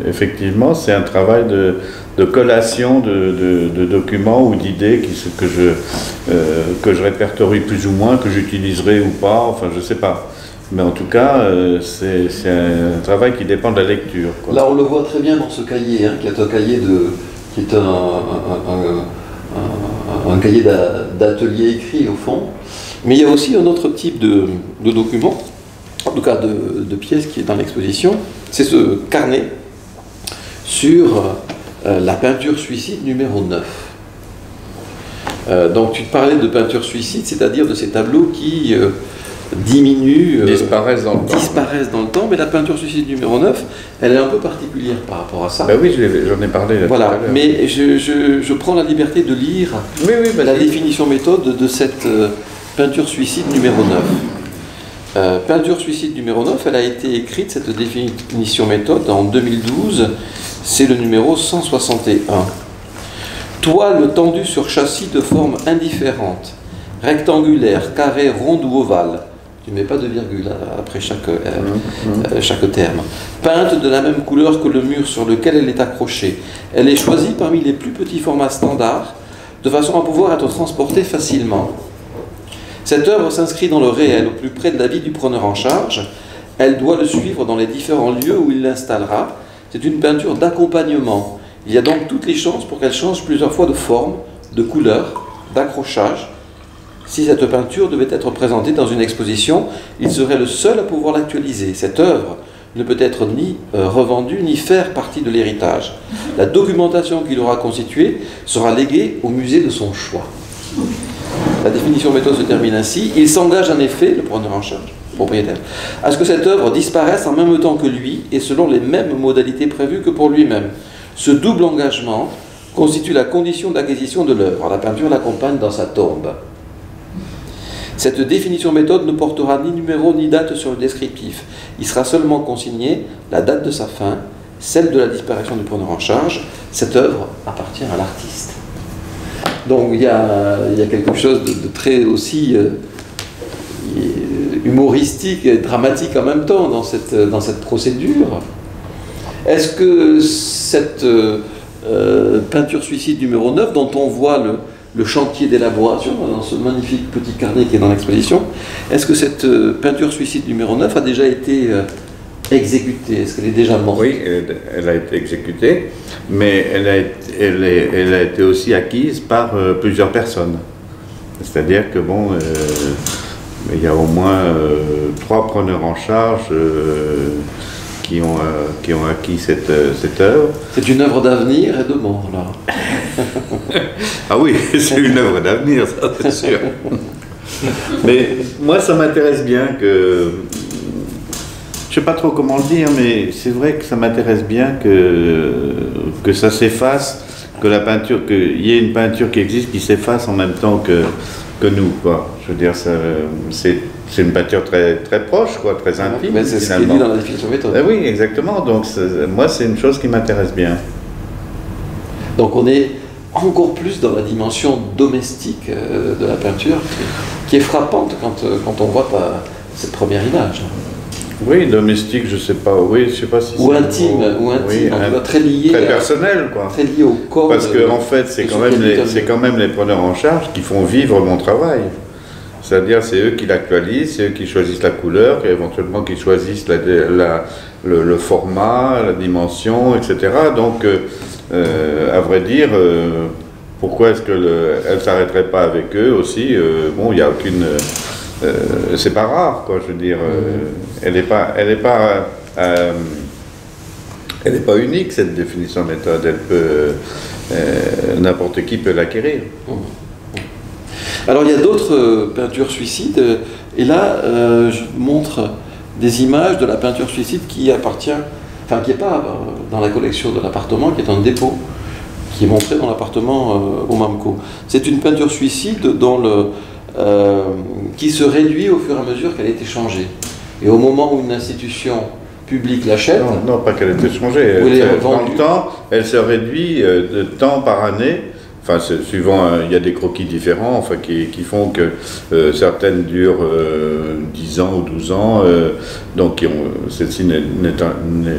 effectivement, c'est un travail de collation de documents ou d'idées que je répertorie plus ou moins, que j'utiliserai ou pas, enfin je sais pas. Mais en tout cas, c'est un travail qui dépend de la lecture, quoi. Là, on le voit très bien dans ce cahier, qui est un cahier qui est un cahier d'atelier écrit au fond. Mais il y a aussi un autre type de document, en tout cas de pièce qui est dans l'exposition. C'est ce carnet sur la peinture suicide numéro 9. Donc tu te parlais de peinture suicide, c'est-à-dire de ces tableaux qui diminuent, disparaissent dans le temps, mais la peinture suicide numéro 9, elle est un peu particulière par rapport à ça. Ben oui, j'en ai parlé là. Voilà, mais je prends la liberté de lire la définition méthode de cette peinture suicide numéro 9. Peinture suicide numéro 9, elle a été écrite, cette définition méthode, en 2012, c'est le numéro 161. Toile tendue sur châssis de forme indifférente, rectangulaire, carré, ronde ou ovale. Tu ne mets pas de virgule après chaque terme. Peinte de la même couleur que le mur sur lequel elle est accrochée. Elle est choisie parmi les plus petits formats standards, de façon à pouvoir être transportée facilement. Cette œuvre s'inscrit dans le réel, au plus près de la vie du preneur en charge. Elle doit le suivre dans les différents lieux où il l'installera. C'est une peinture d'accompagnement. Il y a donc toutes les chances pour qu'elle change plusieurs fois de forme, de couleur, d'accrochage. Si cette peinture devait être présentée dans une exposition, il serait le seul à pouvoir l'actualiser. Cette œuvre ne peut être ni revendue, ni faire partie de l'héritage. La documentation qu'il aura constituée sera léguée au musée de son choix. La définition méthode se termine ainsi. Il s'engage en effet, le preneur en charge, propriétaire, à ce que cette œuvre disparaisse en même temps que lui et selon les mêmes modalités prévues que pour lui-même. Ce double engagement constitue la condition d'acquisition de l'œuvre. La peinture l'accompagne dans sa tombe. Cette définition méthode ne portera ni numéro ni date sur le descriptif. Il sera seulement consigné la date de sa fin, celle de la disparition du preneur en charge. Cette œuvre appartient à l'artiste. Donc il y a quelque chose de très aussi humoristique et dramatique en même temps dans cette procédure. Est-ce que cette peinture suicide numéro 9, dont on voit le chantier d'élaboration dans ce magnifique petit carnet qui est dans l'exposition, est-ce que cette peinture suicide numéro 9 a déjà été exécutée? Est-ce qu'elle est déjà morte? Oui, elle a été exécutée, mais elle a été aussi acquise par plusieurs personnes. C'est-à-dire que, bon, Mais il y a au moins 3 preneurs en charge qui ont acquis cette œuvre. C'est une œuvre d'avenir et de mort, là. Ah oui, c'est une œuvre d'avenir, ça c'est sûr. Mais moi, ça m'intéresse bien que... Je ne sais pas trop comment le dire, mais c'est vrai que ça m'intéresse bien que ça s'efface, que la peinture, qu'il y ait une peinture qui existe, qui s'efface en même temps que nous, quoi. Je veux dire, c'est une peinture très, très proche, quoi, très intime. Mais c'est ce qu'il dit dans la définition méthode. Oui, exactement. Donc, moi, c'est une chose qui m'intéresse bien. Donc, on est encore plus dans la dimension domestique de la peinture, qui est frappante quand on voit cette première image. Oui, domestique, je sais pas. Oui, je sais pas si ou intime, ou intime, oui, en tout cas très lié, très personnel, quoi. Très lié au corps. Parce que en fait, c'est quand même les preneurs en charge qui font vivre mon travail. C'est-à-dire, c'est eux qui l'actualisent, c'est eux qui choisissent la couleur, et éventuellement qui choisissent le format, la dimension, etc. Donc, à vrai dire, pourquoi est-ce qu'elle ne s'arrêterait pas avec eux aussi? Bon, il n'y a aucune... c'est pas rare, quoi, je veux dire. Elle n'est pas unique, cette définition de méthode. Elle peut, n'importe qui peut l'acquérir. Alors il y a d'autres peintures suicides, et là je montre des images de la peinture suicide qui appartient, enfin qui n'est pas dans la collection de l'appartement, qui est un dépôt, qui est montré dans l'appartement au MAMCO. C'est une peinture suicide dont qui se réduit au fur et à mesure qu'elle a été changée. Et au moment où une institution publique l'achète... Non, pas qu'elle ait été changée. Dans le temps, elle se réduit de temps par année. Enfin, suivant, il y a des croquis différents, enfin, qui font que certaines durent 10 ans ou 12 ans. Donc, celles-ci,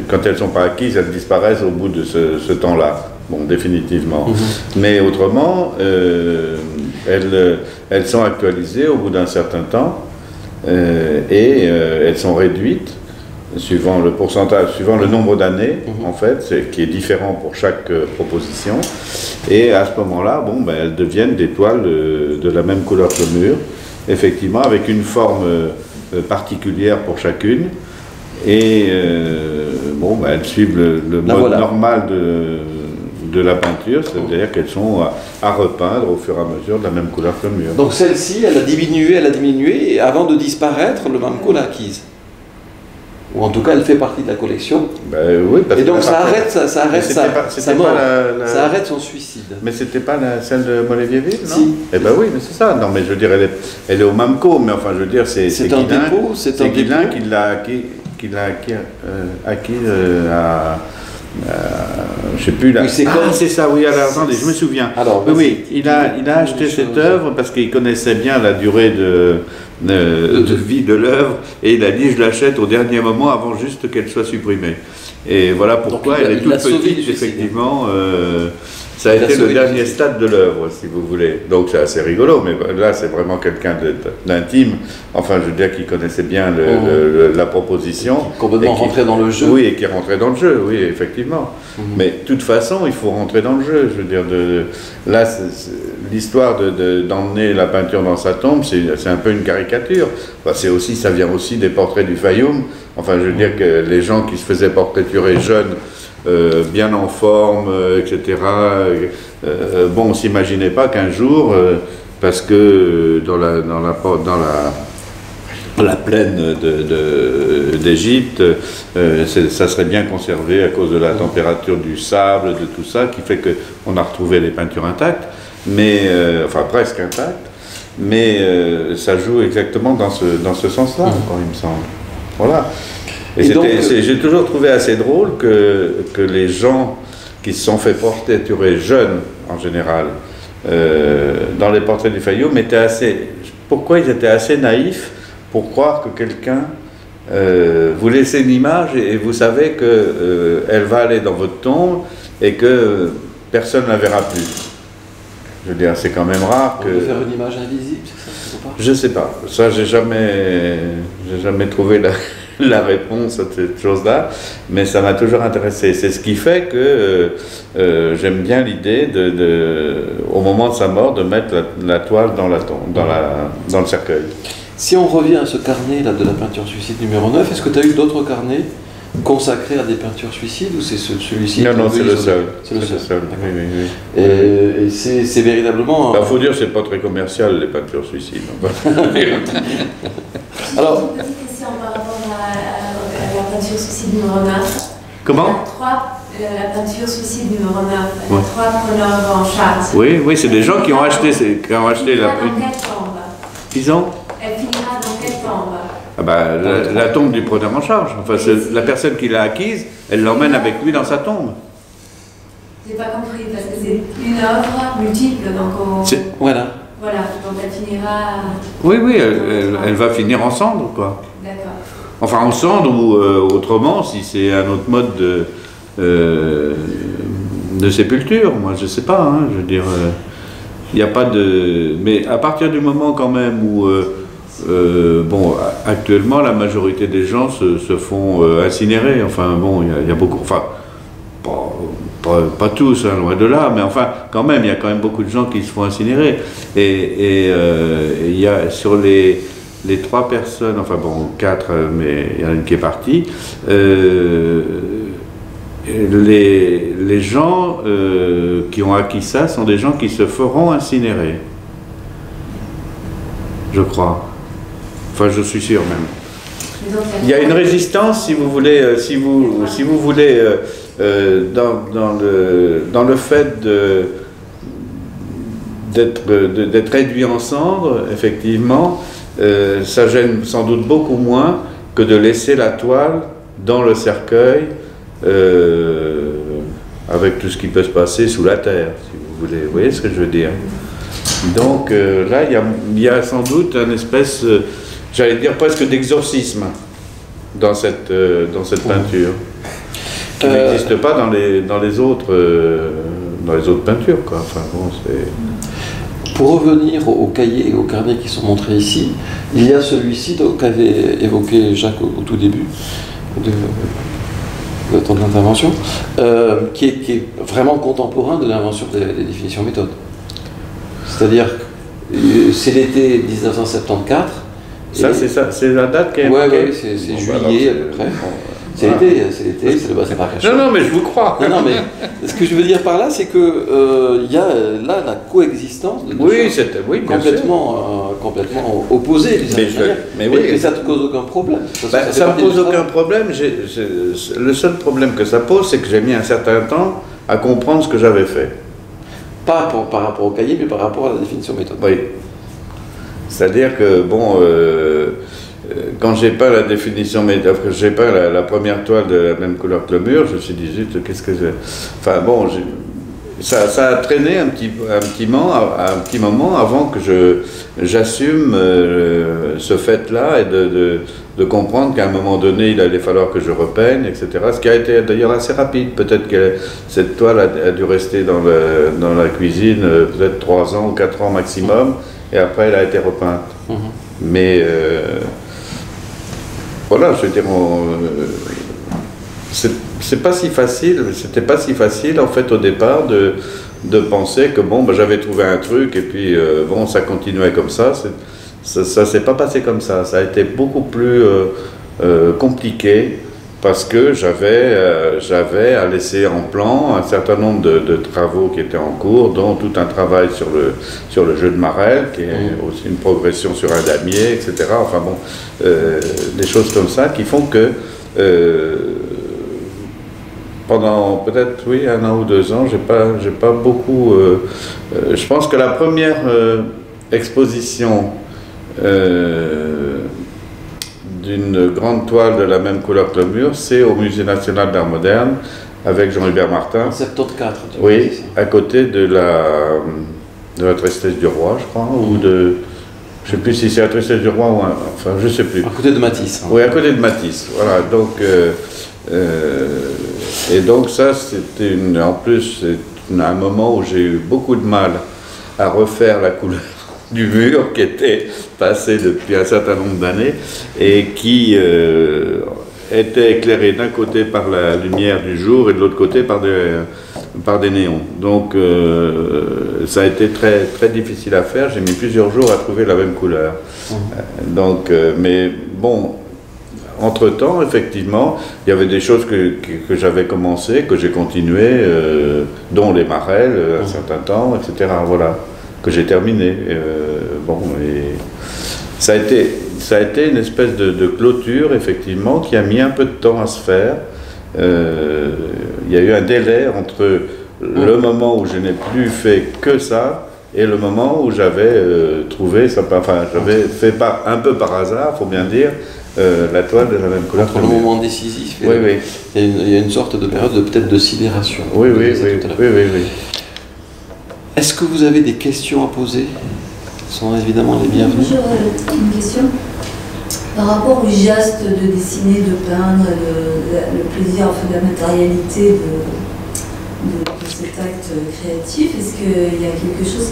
quand elles ne sont pas acquises, elles disparaissent au bout de ce temps-là. Bon, définitivement. Mais autrement, elles sont actualisées au bout d'un certain temps et elles sont réduites suivant le pourcentage, suivant le nombre d'années, en fait, qui est différent pour chaque proposition. Et à ce moment-là, bon, ben, elles deviennent des toiles de la même couleur que le mur, effectivement, avec une forme particulière pour chacune. Et bon, ben, elles suivent le mode normal de la peinture, c'est-à-dire qu'elles sont à repeindre au fur et à mesure de la même couleur que le mur. Donc celle-ci, elle a diminué, et avant de disparaître, le MAMCO l'a acquise. Ou en tout cas, elle fait partie de la collection. Ben, oui, parce et donc ça arrête sa mort, ça arrête son suicide. Mais c'était pas celle de Moléviéville, non? Si. Eh ben oui, mais c'est ça. Non, mais je veux dire, elle est au MAMCO, mais enfin, je veux dire, c'est un dépôt, c'est un Guilain qui l'a acquis à... je sais plus là. Oui, c'est ça, oui, alors attendez, je me souviens. Alors, oui, il a acheté cette œuvre parce qu'il connaissait bien la durée de vie de l'œuvre et il a dit je l'achète au dernier moment avant juste qu'elle soit supprimée. Et voilà pourquoi elle est toute petite, effectivement. Ça a été le dernier stade de l'œuvre, si vous voulez. Donc c'est assez rigolo, mais là c'est vraiment quelqu'un d'intime, enfin je veux dire qui connaissait bien la proposition. Qui complètement rentré dans le jeu. Oui, et qui est rentré dans le jeu, oui, effectivement. Mais de toute façon, il faut rentrer dans le jeu. Je veux dire, là, l'histoire d'emmener la peinture dans sa tombe, c'est un peu une caricature. Enfin, ça vient aussi des portraits du Fayoum. Enfin, je veux dire que les gens qui se faisaient portraiturer jeunes, bien en forme, etc. Bon, on ne s'imaginait pas qu'un jour, parce que dans la plaine d'Égypte, ça serait bien conservé à cause de la température du sable, de tout ça, qui fait qu'on a retrouvé les peintures intactes, mais, enfin presque intactes, mais ça joue exactement dans ce sens-là, il me semble. Voilà. Et j'ai toujours trouvé assez drôle que les gens qui se sont fait portraiturer jeunes, en général, dans les portraits du Fayoum, pourquoi ils étaient assez naïfs pour croire que quelqu'un vous laissez une image et vous savez qu'elle va aller dans votre tombe et que personne ne la verra plus. Je veux dire, c'est quand même rare que... On peut faire une image invisible, c'est ça? Je sais pas. Ça, j'ai jamais trouvé la réponse à cette chose-là, mais ça m'a toujours intéressé. C'est ce qui fait que j'aime bien l'idée au moment de sa mort, de mettre la toile dans le cercueil. Si on revient à ce carnet là, de la peinture suicide numéro 9, est-ce que tu as eu d'autres carnets consacrés à des peintures suicides ou c'est celui-ci? Non, non, c'est le seul. C'est le seul. Oui, oui, oui. Et c'est véritablement... Il faut dire que c'est pas très commercial, les peintures suicides. Alors, une petite question par rapport à la peinture suicide numéro 9. Comment? La peinture suicide numéro 9, Ouais. 3 preneurs en charge. Oui, oui, c'est des gens qui ont acheté, la... Dans quelle tombe? Ils ont? Elle finira dans quelle tombe? Ah bah, la tombe du preneur en charge. Enfin, la personne qui l'a acquise, elle l'emmène avec lui dans sa tombe. J'ai pas compris, parce que c'est une œuvre multiple, donc voilà. voilà, donc elle finira... Oui, oui, elle va finir en cendre, quoi. D'accord. Enfin, en cendre ou autrement, si c'est un autre mode de sépulture, moi je sais pas, hein, je veux dire, il n'y a pas de... Mais à partir du moment quand même où, bon, actuellement la majorité des gens se font incinérer, enfin bon, il y a beaucoup, enfin, pas tous, hein, loin de là, mais enfin, quand même, il y a quand même beaucoup de gens qui se font incinérer, et il y a sur les 3 personnes, enfin bon, 4, mais il y en a une qui est partie, les gens qui ont acquis ça sont des gens qui se feront incinérer. Je crois. Enfin, je suis sûr même. Il y a une résistance, si vous voulez, si vous voulez, dans le fait d'être réduit en cendres, effectivement, ça gêne sans doute beaucoup moins que de laisser la toile dans le cercueil avec tout ce qui peut se passer sous la terre, si vous voulez. Vous voyez ce que je veux dire? Donc là, il y a sans doute une espèce, j'allais dire presque d'exorcisme dans cette peinture, qui n'existe pas dans les autres peintures, quoi. Enfin, bon, c'est... Pour revenir aux cahiers et aux carnets qui sont montrés ici, il y a celui-ci qu'avait évoqué Jacques au tout début de ton intervention, qui est vraiment contemporain de l'invention des définitions méthodes. C'est-à-dire, c'est l'été 1974. Ça, c'est la date qui est marquée. Oui, c'est juillet à peu près. C'est l'été, c'est le bassin Marrakech. Non, mais je vous crois. Non, mais ce que je veux dire par là, c'est que il y a là la coexistence de deux choses complètement opposées. Mais ça ne te cause aucun problème. Ça ne me pose aucun problème. Le seul problème que ça pose, c'est que j'ai mis un certain temps à comprendre ce que j'avais fait. Pas par rapport au cahier, mais par rapport à la définition méthode. Oui. C'est-à-dire que, bon... quand j'ai peint la définition méthode, que j'ai peint la première toile de la même couleur que le mur, je me suis dit, zut, qu'est-ce que c'est? Enfin bon, ça a traîné un petit moment avant que j'assume ce fait-là et de comprendre qu'à un moment donné, il allait falloir que je repeigne, etc. Ce qui a été d'ailleurs assez rapide. Peut-être que cette toile a dû rester dans la cuisine peut-être 3 ans ou 4 ans maximum, et après elle a été repeinte. Mais... voilà, je veux dire, c'est pas si facile, c'était pas si facile en fait au départ de penser que bon, ben, j'avais trouvé un truc et puis bon, ça continuait comme ça. Ça s'est pas passé comme ça, ça a été beaucoup plus compliqué parce que j'avais à laisser en plan un certain nombre de travaux qui étaient en cours, dont tout un travail sur le jeu de Marelle, qui est aussi une progression sur un damier, etc. Enfin bon, des choses comme ça qui font que pendant peut-être 1 an ou 2 ans, j'ai pas beaucoup... je pense que la première exposition d'une grande toile de la même couleur que le mur, c'est au Musée national d'art moderne, avec Jean-Hubert Martin. En 74, tu oui, à côté de la Tristesse du Roi, je crois, ou de... Je ne sais plus si c'est la Tristesse du Roi ou enfin, je ne sais plus. À côté de Matisse. Hein. Oui, à côté de Matisse, voilà. Donc, et donc ça, c'était en plus, c'est un moment où j'ai eu beaucoup de mal à refaire la couleur du mur qui était passé depuis un certain nombre d'années et qui était éclairé d'un côté par la lumière du jour et de l'autre côté par par des néons. Donc ça a été très, très difficile à faire. J'ai mis plusieurs jours à trouver la même couleur. Donc, mais bon, entre-temps, effectivement, il y avait des choses que j'avais commencé, que j'ai continué, dont les marelles, un certain temps, etc. Voilà, que j'ai terminé. Bon, et ça a été une espèce de clôture, effectivement, qui a mis un peu de temps à se faire. Il y a eu un délai entre le moment où je n'ai plus fait que ça et le moment où j'avais trouvé, enfin j'avais fait un peu par hasard, faut bien dire, la toile de la même couleur. Entre le moment décisif, oui, oui. Il y a une sorte de période peut-être de sidération. Oui, oui, oui. Est-ce que vous avez des questions à poser? Ce sont évidemment les bienvenus. J'aurais une question. Par rapport au geste de dessiner, de peindre, le plaisir, enfin, de la matérialité de cet acte créatif, est-ce qu'il y a quelque chose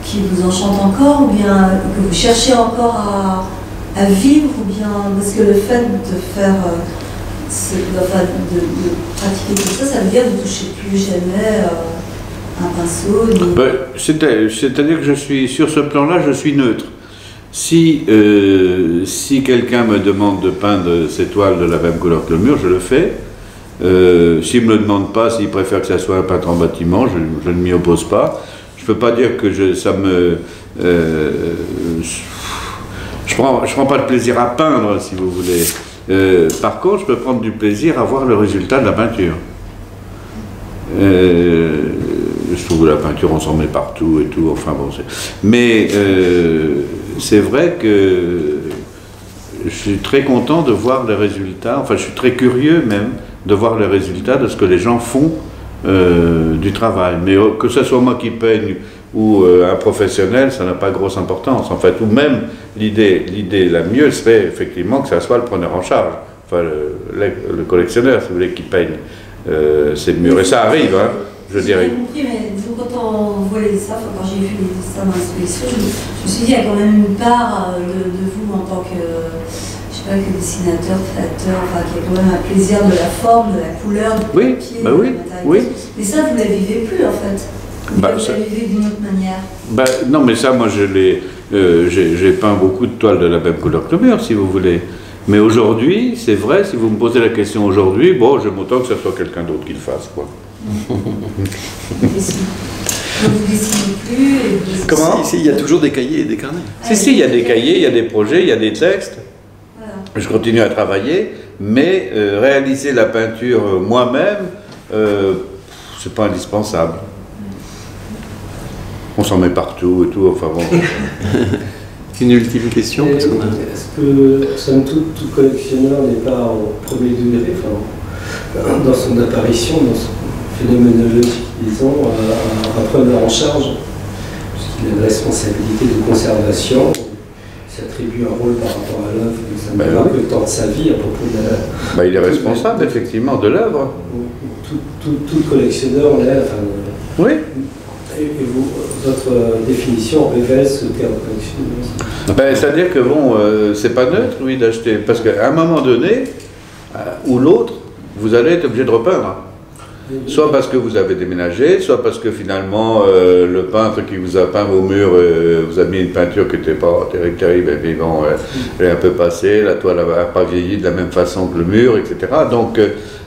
qui vous enchante encore, ou bien que vous cherchez encore à vivre, ou bien parce que le fait de faire, de pratiquer tout ça, ça veut dire que vous ne touchez plus jamais un pinceau c'est-à-dire que je suis, sur ce plan-là, je suis neutre. Si quelqu'un me demande de peindre ces toiles de la même couleur que le mur, je le fais. S'il ne me le demande pas, s'il préfère que ça soit un peintre en bâtiment, je ne m'y oppose pas. Je ne peux pas dire que ça me... je prends pas de plaisir à peindre, si vous voulez. Par contre, je peux prendre du plaisir à voir le résultat de la peinture. Je trouve que la peinture, on s'en met partout et tout, enfin bon, mais c'est vrai que je suis très content de voir les résultats, enfin je suis très curieux même de voir les résultats de ce que les gens font du travail. Mais que ce soit moi qui peigne ou un professionnel, ça n'a pas grosse importance. En fait, ou même l'idée la mieux serait effectivement que ça soit le preneur en charge, enfin le collectionneur, si vous voulez, qui peigne ces murs. Et ça arrive, hein. Je dirais. J'ai compris, mais disons, quand on voit les dessins, quand j'ai vu les dessins dans l'exposition, je me suis dit, il y a quand même une part de vous en tant que, je sais pas, que dessinateur, créateur, enfin, qui a quand même un plaisir de la forme, de la couleur, du papier, bah oui, de la matérialité. Mais ça, vous ne la vivez plus, en fait. Vous la vivez d'une autre manière. Non, mais ça, moi, j'ai peint beaucoup de toiles de la même couleur que le mur, si vous voulez. Mais aujourd'hui, c'est vrai, si vous me posez la question aujourd'hui, bon, j'aime autant que ce soit quelqu'un d'autre qui le fasse, quoi. Vous dessinez plus. Comment? Il y a toujours des cahiers et des carnets. Si, il y a des cahiers, il y a des projets, il y a des textes. Voilà. Je continue à travailler, mais réaliser la peinture moi-même, c'est pas indispensable. On s'en met partout et tout, enfin bon. Une ultime question. Est-ce que, somme toute, tout collectionneur n'est pas au premier degré, enfin, dans son apparition, dans son phénoménologie, disons, un preneur en charge, puisqu'il a une responsabilité de conservation, il s'attribue un rôle par rapport à l'œuvre, ça me rappelle le temps de sa vie à propos de la... il est responsable, effectivement, de l'œuvre. Tout collectionneur l'est, enfin... Oui. Et votre définition révèle ce terme collectionneur. C'est-à-dire que bon, c'est pas neutre, oui, d'acheter, parce qu'à un moment donné, ou l'autre, vous allez être obligé de repeindre. Soit parce que vous avez déménagé, soit parce que finalement le peintre qui vous a peint vos murs vous a mis une peinture qui n'était pas terrible, et puis bon, elle est un peu passée, la toile n'a pas vieilli de la même façon que le mur, etc. Donc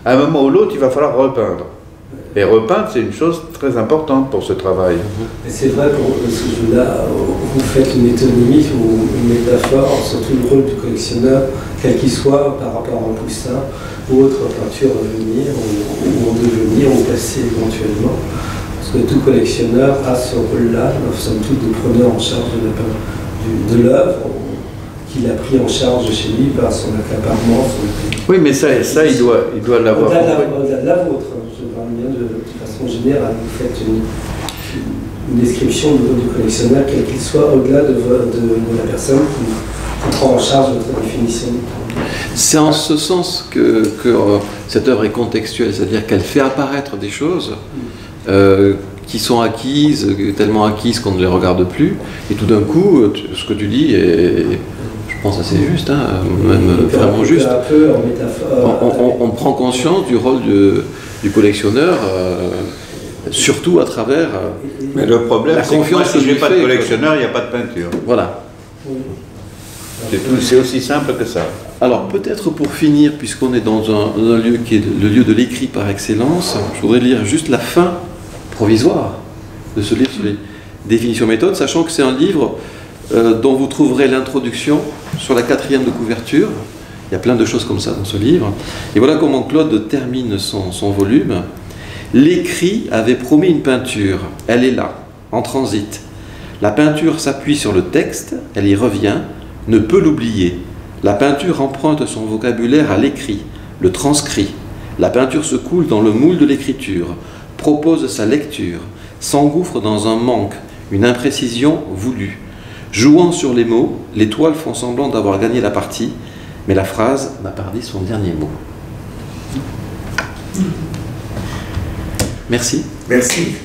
à un moment ou l'autre, il va falloir repeindre. Et repeindre, c'est une chose très importante pour ce travail. Et c'est vrai, pour ce jeu-là, vous faites une métonymie ou une métaphore, surtout le rôle du collectionneur, quel qu'il soit, par rapport à un poussin ou autre peinture à venir, ou en devenir, ou passer éventuellement. Parce que tout collectionneur a ce rôle-là, somme toute, de preneur en charge de l'œuvre, qu'il a pris en charge chez lui par son accaparement. Oui, mais ça il doit l'avoir. Au-delà de la vôtre, je parle bien de façon générale. Vous faites une description du collectionneur, quel qu'il soit, au-delà de la personne qui prend en charge votre définition. C'est en ce sens que cette œuvre est contextuelle, c'est-à-dire qu'elle fait apparaître des choses qui sont acquises, tellement acquises qu'on ne les regarde plus, et tout d'un coup, ce que tu dis, je Je pense assez juste, hein, même vraiment juste. Un peu en métaphore. On prend conscience du rôle du collectionneur, surtout à travers Mais le problème, la c'est que moi, confiance si que je n'ai lui pas de fait, collectionneur, il n'y a pas de peinture. Voilà. C'est aussi simple que ça. Alors peut-être pour finir, puisqu'on est dans un lieu qui est le lieu de l'écrit par excellence, je voudrais lire juste la fin provisoire de ce livre sur les définitions méthodes, sachant que c'est un livre dont vous trouverez l'introduction sur la 4e de couverture. Il y a plein de choses comme ça dans ce livre. Et voilà comment Claude termine son volume. L'écrit avait promis une peinture, elle est là, en transit. La peinture s'appuie sur le texte, elle y revient, ne peut l'oublier. La peinture emprunte son vocabulaire à l'écrit, le transcrit. La peinture se coule dans le moule de l'écriture, propose sa lecture, s'engouffre dans un manque, une imprécision voulue. Jouant sur les mots, les toiles font semblant d'avoir gagné la partie, mais la phrase n'a pas dit son dernier mot. Merci. Merci.